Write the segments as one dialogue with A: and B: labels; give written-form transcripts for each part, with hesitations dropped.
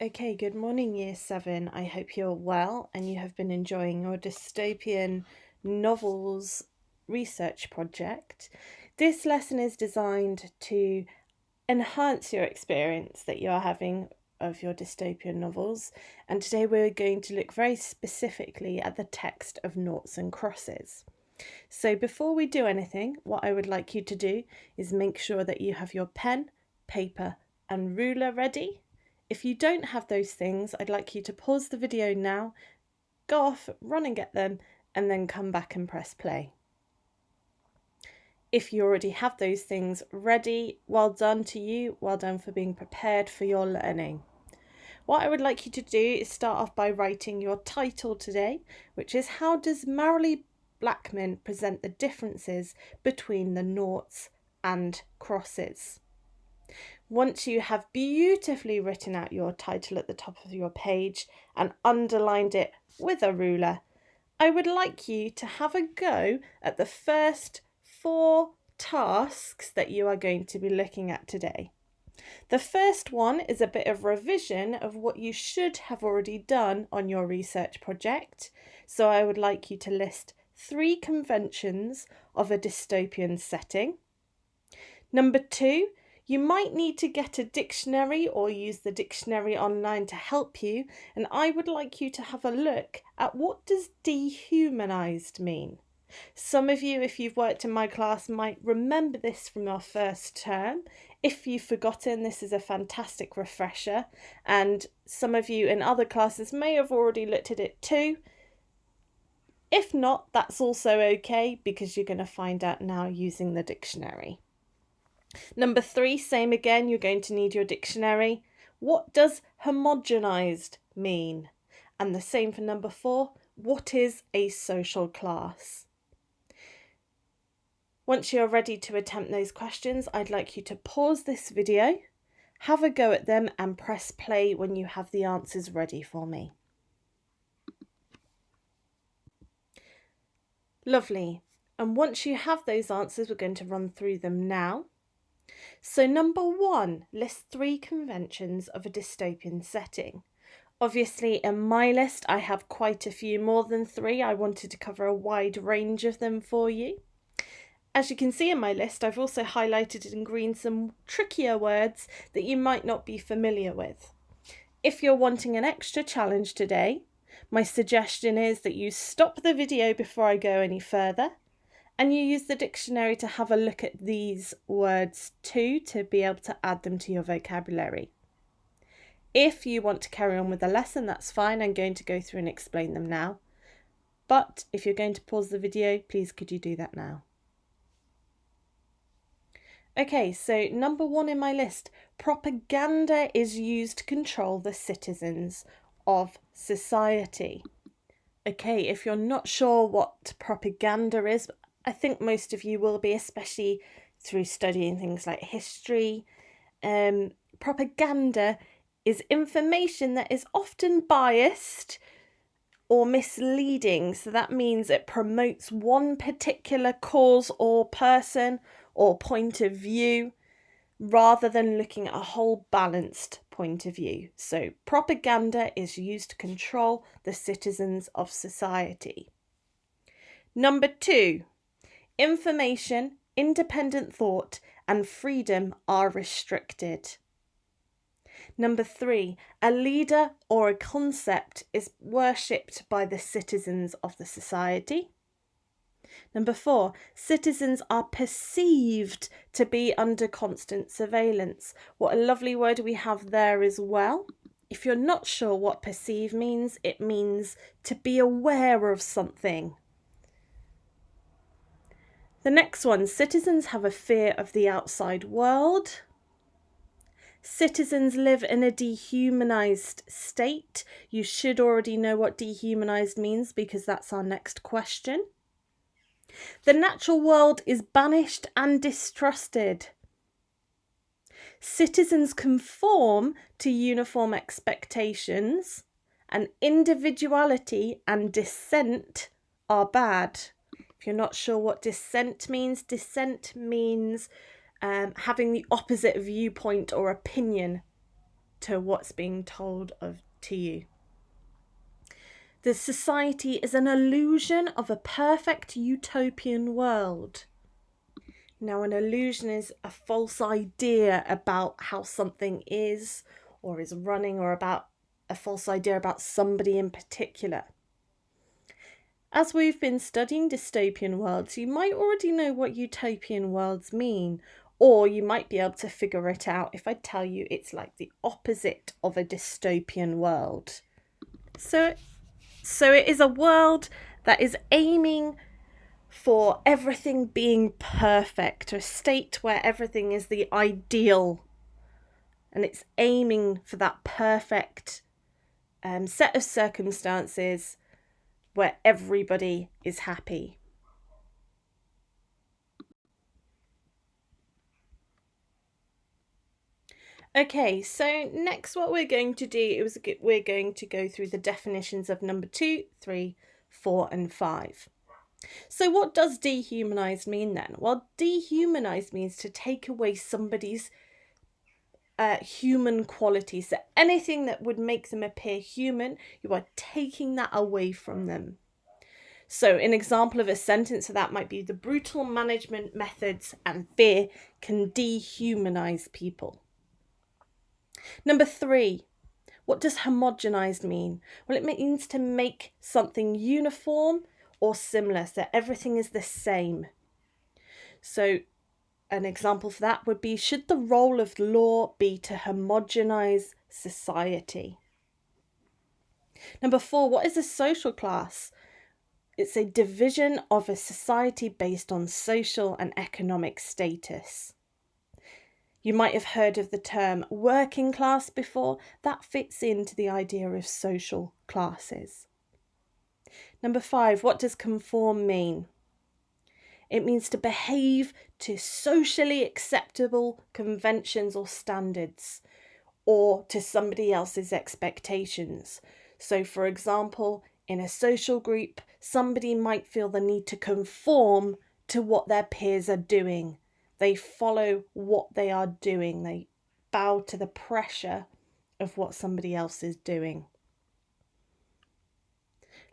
A: Okay, good morning, Year 7. I hope you're well and you have been enjoying your dystopian novels research project. This lesson is designed to enhance your experience that you are having of your dystopian novels, and today we're going to look very specifically at the text of Noughts and Crosses. So before we do anything, what I would like you to do is make sure that you have your pen, paper, and ruler ready. If you don't have those things, I'd like you to pause the video now, go off, run and get them, and then come back and press play. If you already have those things ready, well done to you, well done for being prepared for your learning. What I would like you to do is start off by writing your title today, which is How Does Marilee Blackman Present the Differences Between the Noughts and Crosses? Once you have beautifully written out your title at the top of your page and underlined it with a ruler, I would like you to have a go at the first 4 tasks that you are going to be looking at today. The first one is a bit of revision of what you should have already done on your research project. So I would like you to list 3 conventions of a dystopian setting. Number 2, you might need to get a dictionary or use the dictionary online to help you, and I would like you to have a look at what does dehumanized mean. Some of you, if you've worked in my class, might remember this from your first term. If you've forgotten, this is a fantastic refresher, and some of you in other classes may have already looked at it too. If not, that's also okay because you're going to find out now using the dictionary. Number 3, same again, you're going to need your dictionary. What does homogenized mean? And the same for number 4, what is a social class? Once you're ready to attempt those questions, I'd like you to pause this video, have a go at them, and press play when you have the answers ready for me. Lovely. And once you have those answers, we're going to run through them now. So number 1, list 3 conventions of a dystopian setting. Obviously, in my list, I have quite a few more than 3. I wanted to cover a wide range of them for you. As you can see in my list, I've also highlighted in green some trickier words that you might not be familiar with. If you're wanting an extra challenge today, my suggestion is that you stop the video before I go any further and you use the dictionary to have a look at these words too to be able to add them to your vocabulary. If you want to carry on with the lesson, that's fine. I'm going to go through and explain them now. But if you're going to pause the video, please could you do that now? Okay, so number 1 in my list, propaganda is used to control the citizens of society. Okay, if you're not sure what propaganda is, I think most of you will be, especially through studying things like history. Propaganda is information that is often biased or misleading. So that means it promotes one particular cause or person or point of view rather than looking at a whole balanced point of view. So propaganda is used to control the citizens of society. Number 2, information, independent thought, and freedom are restricted. Number 3, a leader or a concept is worshipped by the citizens of the society. Number 4, citizens are perceived to be under constant surveillance. What a lovely word we have there as well. If you're not sure what perceive means, it means to be aware of something. The next one, citizens have a fear of the outside world. Citizens live in a dehumanized state. You should already know what dehumanized means because that's our next question. The natural world is banished and distrusted. Citizens conform to uniform expectations, and individuality and dissent are bad. If you're not sure what dissent means having the opposite viewpoint or opinion to what's being told to you. The society is an illusion of a perfect utopian world. Now, an illusion is a false idea about how something is or is running, or about a false idea about somebody in particular. As we've been studying dystopian worlds, you might already know what utopian worlds mean, or you might be able to figure it out if I tell you it's like the opposite of a dystopian world. So it is a world that is aiming for everything being perfect, a state where everything is the ideal, and it's aiming for that perfect set of circumstances where everybody is happy. Okay, so next what we're going to do is we're going to go through the definitions of number 2, 3, 4 and 5. So what does dehumanized mean then? Well, dehumanized means to take away somebody's human qualities. So anything that would make them appear human, you are taking that away from them. So an example of a sentence of that might be: the brutal management methods and fear can dehumanize people. Number 3, what does homogenized mean? Well, it means to make something uniform or similar, so everything is the same. So an example for that would be: should the role of law be to homogenize society? Number 4, what is a social class? It's a division of a society based on social and economic status. You might have heard of the term working class before. That fits into the idea of social classes. Number 5, what does conform mean? It means to behave to socially acceptable conventions or standards, or to somebody else's expectations. So, for example, in a social group, somebody might feel the need to conform to what their peers are doing. They follow what they are doing. They bow to the pressure of what somebody else is doing.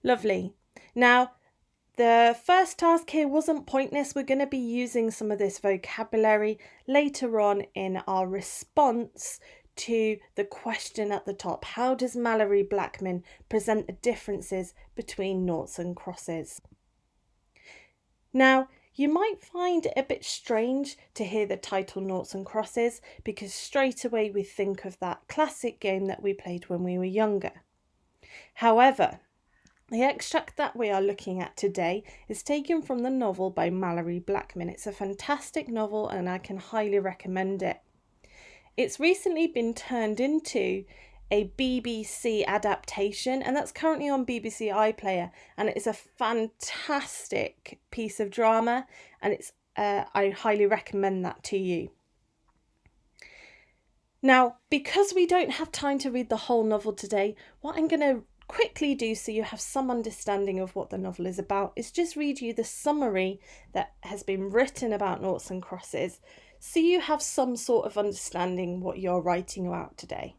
A: Lovely. Now, the first task here wasn't pointless. We're going to be using some of this vocabulary later on in our response to the question at the top. How does Mallory Blackman present the differences between noughts and crosses? Now, you might find it a bit strange to hear the title Noughts and Crosses, because straight away we think of that classic game that we played when we were younger. However, the extract that we are looking at today is taken from the novel by Mallory Blackman. It's a fantastic novel and I can highly recommend it. It's recently been turned into a BBC adaptation, and that's currently on BBC iPlayer, and it is a fantastic piece of drama, and I highly recommend that to you. Now, because we don't have time to read the whole novel today, what I'm going to quickly do, so you have some understanding of what the novel is about, is just read you the summary that has been written about Noughts and Crosses, so you have some sort of understanding what you're writing about today.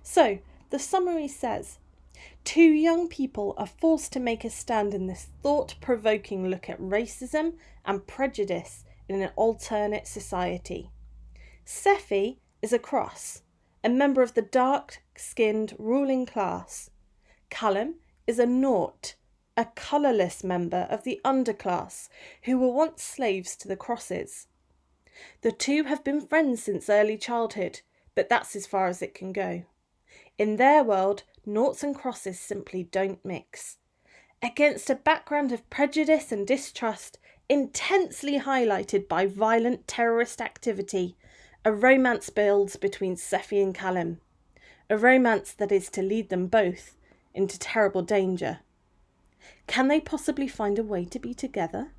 A: So, the summary says, 2 young people are forced to make a stand in this thought-provoking look at racism and prejudice in an alternate society. Sephi is a cross, a member of the dark-skinned ruling class. Callum is a nought, a colourless member of the underclass who were once slaves to the crosses. The 2 have been friends since early childhood, but that's as far as it can go. In their world, noughts and crosses simply don't mix. Against a background of prejudice and distrust, intensely highlighted by violent terrorist activity, a romance builds between Sephi and Callum. A romance that is to lead them both into terrible danger. Can they possibly find a way to be together?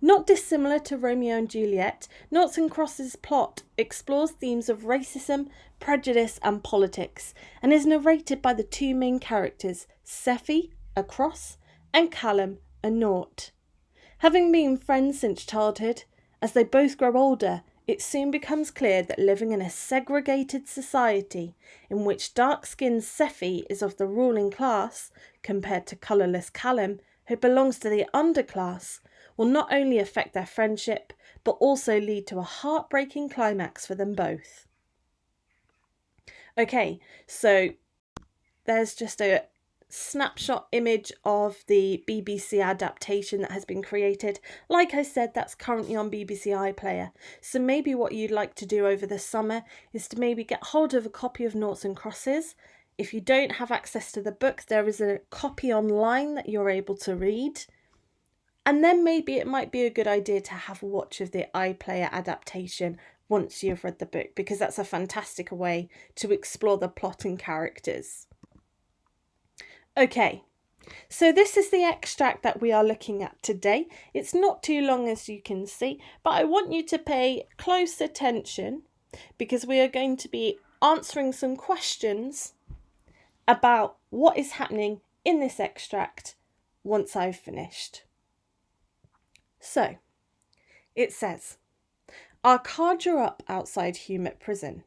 A: Not dissimilar to Romeo and Juliet, Noughts and Crosses' plot explores themes of racism, prejudice and politics, and is narrated by the 2 main characters, Sephi, a cross, and Callum, a nought. Having been friends since childhood, as they both grow older, It soon becomes clear that living in a segregated society in which dark-skinned Sephi is of the ruling class compared to colourless Callum, who belongs to the underclass, will not only affect their friendship but also lead to a heartbreaking climax for them both. Okay, so there's just a snapshot image of the BBC adaptation that has been created. Like I said, that's currently on BBC iPlayer. So maybe what you'd like to do over the summer is to maybe get hold of a copy of Noughts and Crosses. If you don't have access to the book, there is a copy online that you're able to read. And then maybe it might be a good idea to have a watch of the iPlayer adaptation once you've read the book, because that's a fantastic way to explore the plot and characters. Okay, so this is the extract that we are looking at today. It's not too long, as you can see, but I want you to pay close attention because we are going to be answering some questions about what is happening in this extract once I've finished. So, it says, our car drew up outside Hewmet Prison,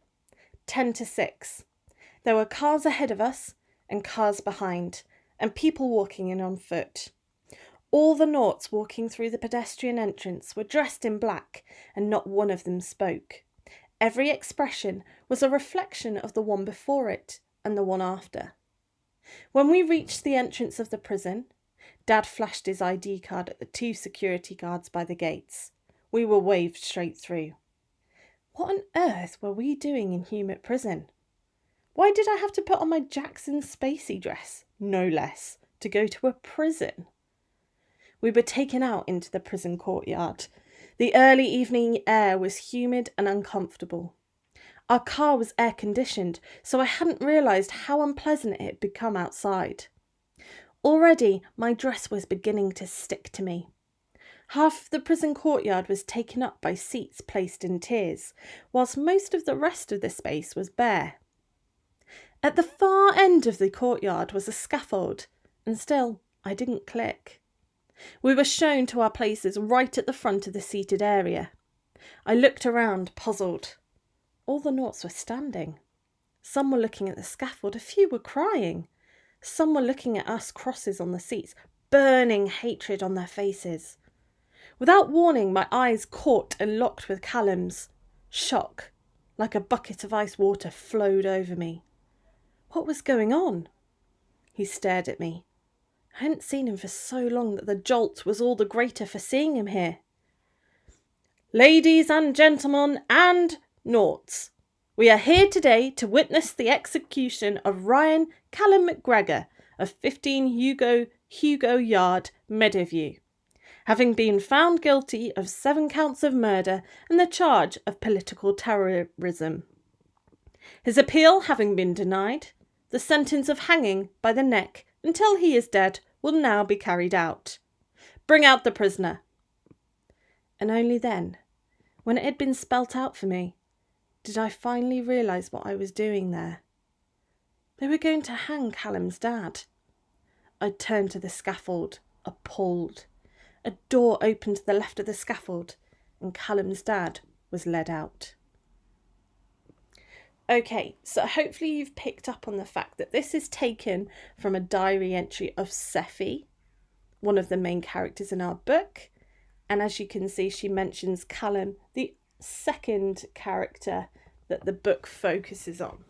A: 10 to 6. There were cars ahead of us and cars behind, and people walking in on foot. All the Noughts walking through the pedestrian entrance were dressed in black, and not one of them spoke. Every expression was a reflection of the one before it and the one after. When we reached the entrance of the prison, Dad flashed his ID card at the 2 security guards by the gates. We were waved straight through. What on earth were we doing in Hewmet Prison? Why did I have to put on my Jackson Spacey dress, no less, to go to a prison? We were taken out into the prison courtyard. The early evening air was humid and uncomfortable. Our car was air-conditioned, so I hadn't realised how unpleasant it had become outside. Already, my dress was beginning to stick to me. Half of the prison courtyard was taken up by seats placed in tiers, whilst most of the rest of the space was bare. At the far end of the courtyard was a scaffold, and still I didn't click. We were shown to our places right at the front of the seated area. I looked around, puzzled. All the Noughts were standing. Some were looking at the scaffold, a few were crying. Some were looking at us crosses on the seats, burning hatred on their faces. Without warning, my eyes caught and locked with Callum's. Shock, like a bucket of ice water, flowed over me. What was going on? He stared at me. I hadn't seen him for so long that the jolt was all the greater for seeing him here. Ladies and gentlemen and Noughts, we are here today to witness the execution of Ryan Callum McGregor of 15 Hugo Yard, Meadowview, having been found guilty of 7 counts of murder and the charge of political terrorism. His appeal having been denied, the sentence of hanging by the neck until he is dead will now be carried out. Bring out the prisoner. And only then, when it had been spelt out for me, did I finally realise what I was doing there. They were going to hang Callum's dad. I turned to the scaffold, appalled. A door opened to the left of the scaffold, and Callum's dad was led out. Okay, so hopefully you've picked up on the fact that this is taken from a diary entry of Sephi, one of the main characters in our book. And as you can see, she mentions Callum, the second character that the book focuses on.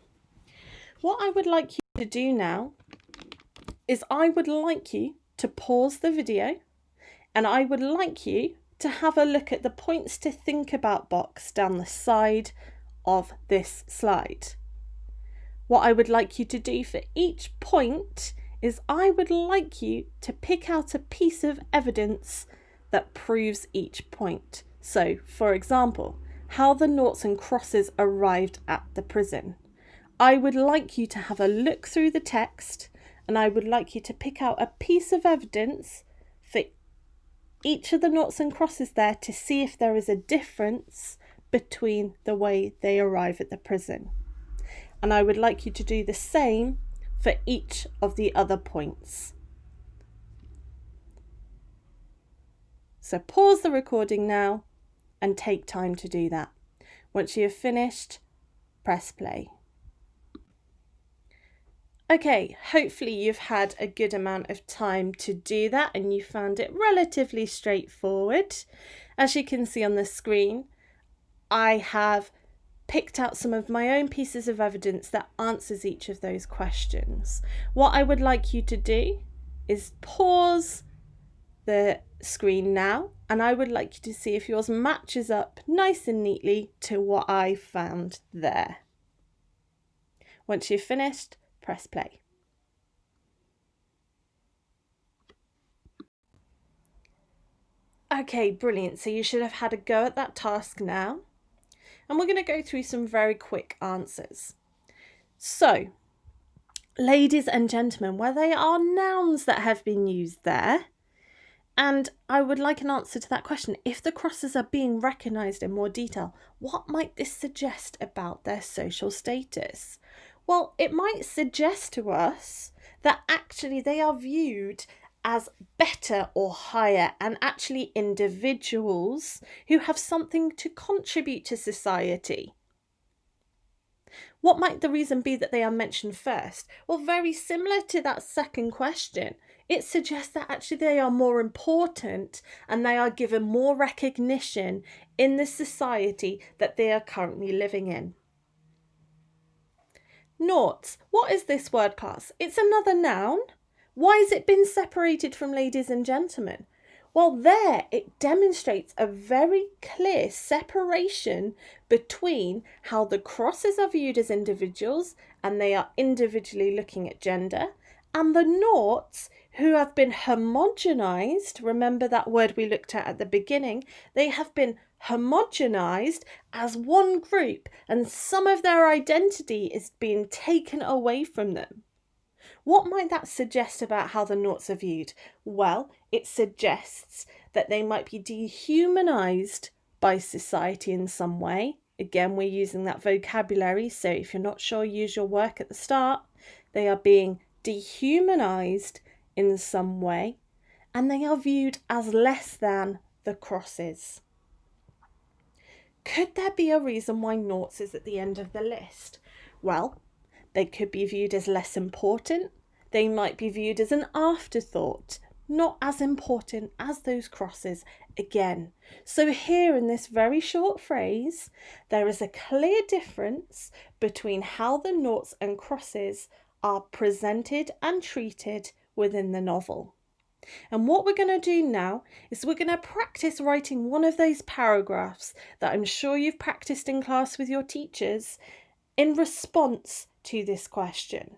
A: What I would like you to do now is I would like you to pause the video and I would like you to have a look at the points to think about box down the side of this slide. What I would like you to do for each point is I would like you to pick out a piece of evidence that proves each point. So, for example, how the Noughts and Crosses arrived at the prison. I would like you to have a look through the text and I would like you to pick out a piece of evidence for each of the Noughts and Crosses there to see if there is a difference between the way they arrive at the prison. And I would like you to do the same for each of the other points. So pause the recording now and take time to do that. Once you've finished, press play. Okay, hopefully you've had a good amount of time to do that and you found it relatively straightforward. As you can see on the screen, I have picked out some of my own pieces of evidence that answers each of those questions. What I would like you to do is pause the screen now, and I would like you to see if yours matches up nice and neatly to what I found there. Once you've finished, press play. Okay, brilliant. So you should have had a go at that task now. And we're going to go through some very quick answers. So, ladies and gentlemen, where they are nouns that have been used there. And I would like an answer to that question. If the crosses are being recognised in more detail, what might this suggest about their social status? Well, it might suggest to us that actually they are viewed as better or higher and actually individuals who have something to contribute to society. What might the reason be that they are mentioned first? Well, very similar to that second question. It suggests that actually they are more important and they are given more recognition in the society that they are currently living in. Noughts. What is this word class? It's another noun. Why has it been separated from ladies and gentlemen? Well, there it demonstrates a very clear separation between how the crosses are viewed as individuals and they are individually looking at gender, and the noughts who have been homogenized. Remember that word we looked at the beginning? They have been homogenized as one group and some of their identity is being taken away from them. What might that suggest about how the noughts are viewed? Well, it suggests that they might be dehumanized by society in some way. Again, we're using that vocabulary, so if you're not sure, use your work at the start. They are being dehumanized in some way, and they are viewed as less than the crosses. Could there be a reason why noughts is at the end of the list? Well, they could be viewed as less important. They might be viewed as an afterthought, not as important as those crosses again. So here in this very short phrase, there is a clear difference between how the noughts and crosses are presented and treated within the novel. And what we're going to do now is we're going to practice writing one of those paragraphs that I'm sure you've practiced in class with your teachers in response to this question.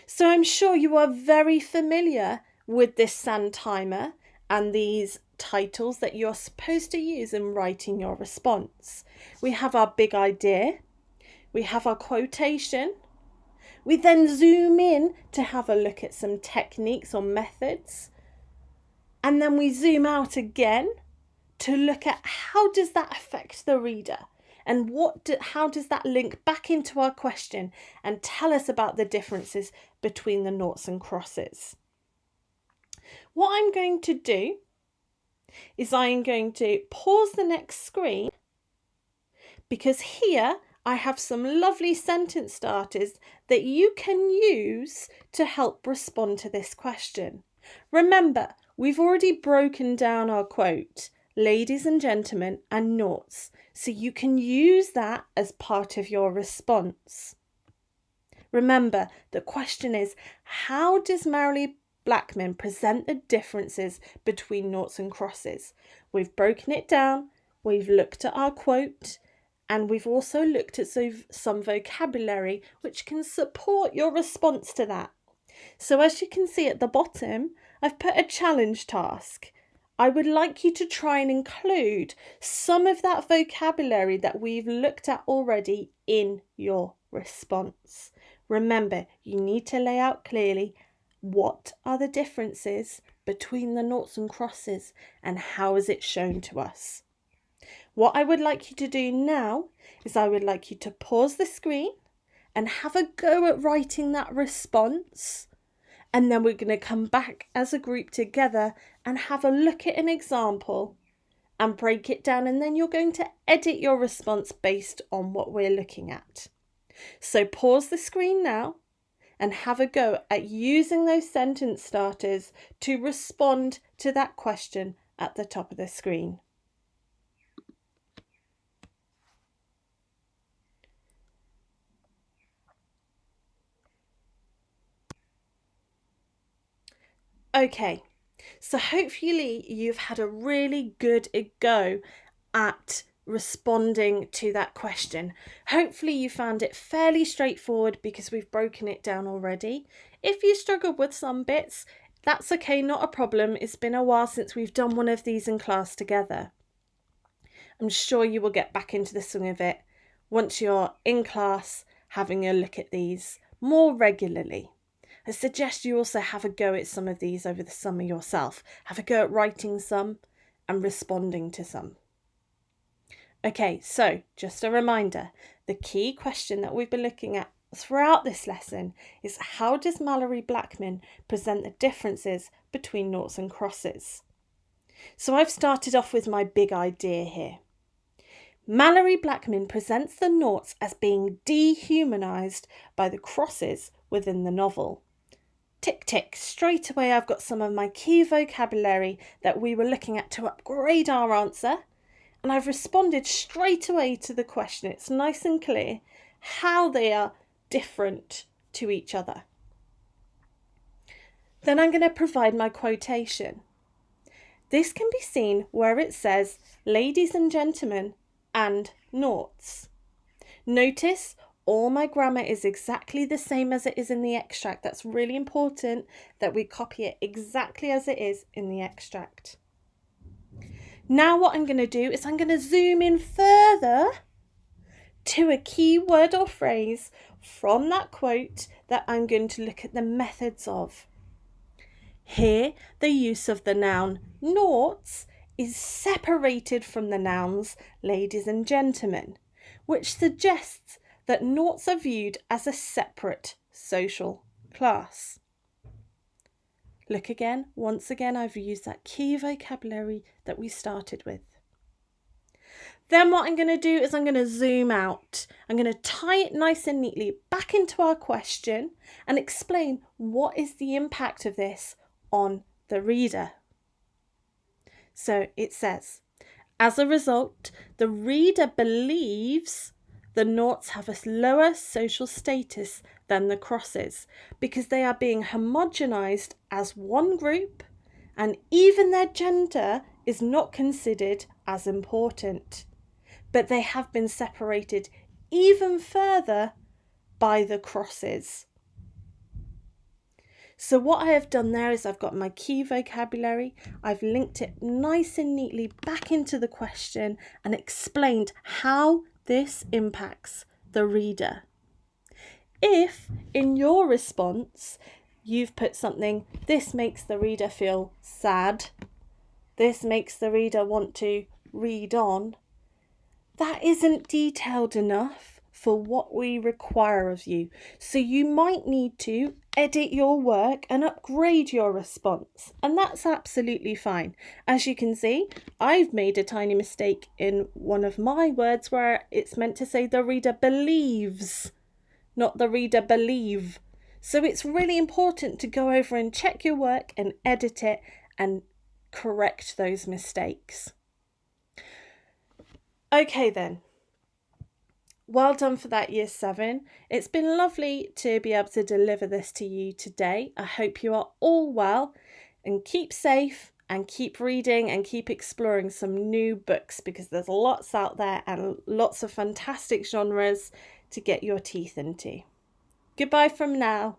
A: So I'm sure you are very familiar with this sand timer and these titles that you're supposed to use in writing your response. We have our big idea, we have our quotation, we then zoom in to have a look at some techniques or methods, and then we zoom out again to look at how does that affect the reader. And how does that link back into our question and tell us about the differences between the noughts and crosses? What I'm going to do is I'm going to pause the next screen, because here I have some lovely sentence starters that you can use to help respond to this question. Remember, we've already broken down our quote, ladies and gentlemen, and noughts. So you can use that as part of your response. Remember, the question is, how does Marilee Blackman present the differences between noughts and crosses? We've broken it down, we've looked at our quote, and we've also looked at some vocabulary which can support your response to that. So as you can see at the bottom, I've put a challenge task. I would like you to try and include some of that vocabulary that we've looked at already in your response. Remember, you need to lay out clearly what are the differences between the noughts and crosses and how is it shown to us. What I would like you to do now is I would like you to pause the screen and have a go at writing that response. And then we're going to come back as a group together and have a look at an example and break it down, and then you're going to edit your response based on what we're looking at. So pause the screen now and have a go at using those sentence starters to respond to that question at the top of the screen. Okay, so hopefully you've had a really good go at responding to that question. Hopefully you found it fairly straightforward because we've broken it down already. If you struggled with some bits, that's okay, not a problem. It's been a while since we've done one of these in class together. I'm sure you will get back into the swing of it once you're in class having a look at these more regularly. I suggest you also have a go at some of these over the summer yourself. Have a go at writing some and responding to some. Okay, so just a reminder, the key question that we've been looking at throughout this lesson is, how does Mallory Blackman present the differences between noughts and crosses? So I've started off with my big idea here. Mallory Blackman presents the noughts as being dehumanised by the crosses within the novel. Tick, tick, straight away I've got some of my key vocabulary that we were looking at to upgrade our answer, and I've responded straight away to the question. It's nice and clear how they are different to each other. Then I'm going to provide my quotation. This can be seen where it says ladies and gentlemen and noughts. Notice all my grammar is exactly the same as it is in the extract. That's really important that we copy it exactly as it is in the extract. Now what I'm going to do is I'm going to zoom in further to a key word or phrase from that quote that I'm going to look at the methods of. Here, the use of the noun noughts is separated from the nouns ladies and gentlemen, which suggests that noughts are viewed as a separate social class. Look again, once again, I've used that key vocabulary that we started with. Then what I'm going to do is I'm going to zoom out. I'm going to tie it nice and neatly back into our question and explain what is the impact of this on the reader. So it says, as a result, the reader believes the noughts have a lower social status than the crosses because they are being homogenized as one group, and even their gender is not considered as important. But they have been separated even further by the crosses. So what I have done there is I've got my key vocabulary, I've linked it nice and neatly back into the question and explained how this impacts the reader. If in your response you've put something, this makes the reader feel sad, this makes the reader want to read on, that isn't detailed enough for what we require of you. So you might need to edit your work and upgrade your response. And that's absolutely fine. As you can see, I've made a tiny mistake in one of my words where it's meant to say the reader believes, not the reader believe. So it's really important to go over and check your work and edit it and correct those mistakes. Okay then. Well done for that year 7. It's been lovely to be able to deliver this to you today. I hope you are all well and keep safe and keep reading and keep exploring some new books because there's lots out there and lots of fantastic genres to get your teeth into. Goodbye for now.